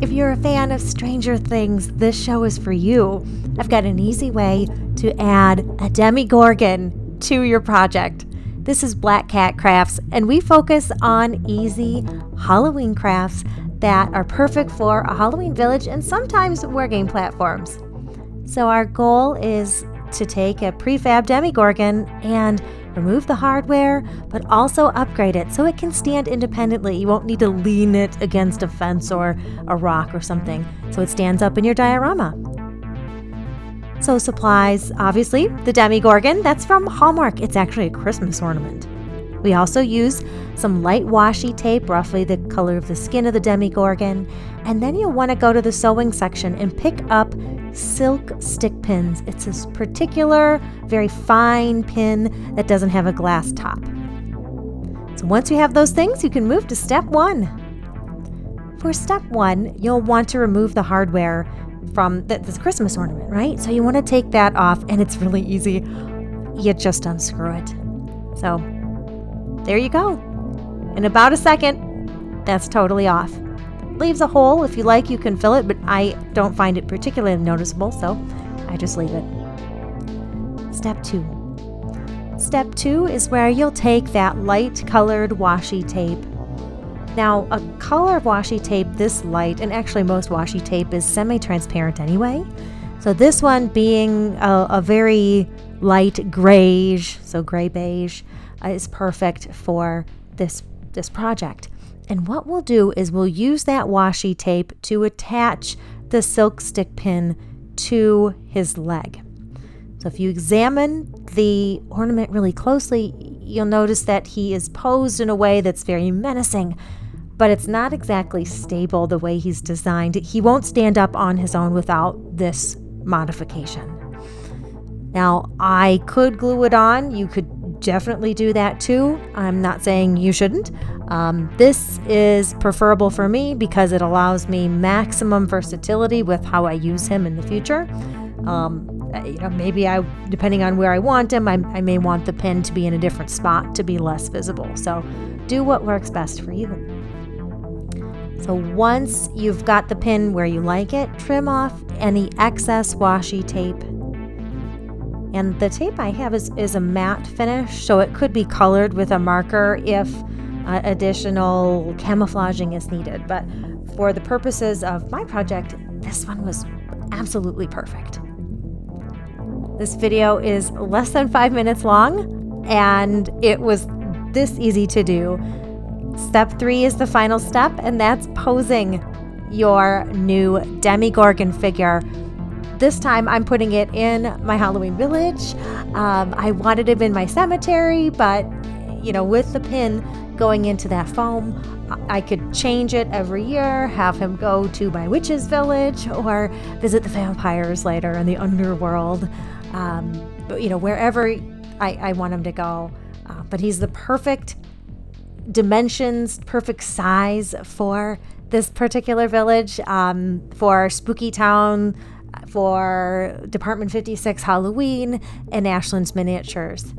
If you're a fan of Stranger Things, this show is for you. I've got an easy way to add a Demogorgon to your project. This is Black Cat Crafts, and we focus on easy Halloween crafts that are perfect for a Halloween village and sometimes wargame platforms. So our goal is to take a prefab Demogorgon and remove the hardware, but also upgrade it so it can stand independently. You won't need to lean it against a fence or a rock or something, so it stands up in your diorama. So supplies, obviously, the Demogorgon, that's from Hallmark. It's actually a Christmas ornament. We also use some light washi tape, roughly the color of the skin of the Demogorgon. And then you'll want to go to the sewing section and pick up silk stick pins. It's this particular, very fine pin that doesn't have a glass top. So once you have those things, you can move to step 1. For step 1, you'll want to remove the hardware from this Christmas ornament, right? So you want to take that off, and it's really easy. You just unscrew it. So there you go. In about a second, that's totally off. Leaves a hole. If you like, you can fill it, but I don't find it particularly noticeable, so I just leave it. Step 2. Step 2 is where you'll take that light colored washi tape. Now, a color of washi tape this light, and actually most washi tape is semi-transparent anyway, so this one being a very light grayish, so gray beige, is perfect for this project. And what we'll do is we'll use that washi tape to attach the silk stick pin to his leg. So if you examine the ornament really closely, you'll notice that he is posed in a way that's very menacing, but it's not exactly stable the way he's designed. He won't stand up on his own without this modification. Now, I could glue it on. You could definitely do that too. I'm not saying you shouldn't. This is preferable for me because it allows me maximum versatility with how I use him in the future. Maybe depending on where I want him, I may want the pin to be in a different spot to be less visible. So do what works best for you. So once you've got the pin where you like it, trim off any excess washi tape. And the tape I have is a matte finish, so it could be colored with a marker if additional camouflaging is needed. But for the purposes of my project, this one was absolutely perfect. This video is less than 5 minutes long, and it was this easy to do. Step 3 is the final step, and that's posing your new Demogorgon figure. This time I'm putting it in my Halloween village. I wanted him in my cemetery, but with the pin going into that foam, I could change it every year, have him go to my witch's village or visit the vampires later in the underworld, wherever I want him to go. But he's the perfect dimensions, perfect size for this particular village, for Spooky Town, for Department 56 Halloween, and Ashland Miniatures.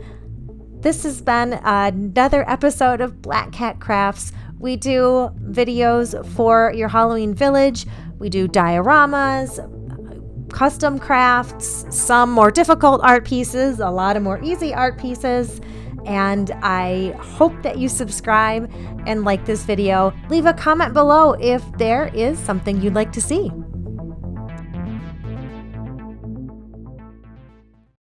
This has been another episode of Black Cat Crafts. We do videos for your Halloween village. We do dioramas, custom crafts, some more difficult art pieces, a lot of more easy art pieces. And I hope that you subscribe and like this video. Leave a comment below if there is something you'd like to see.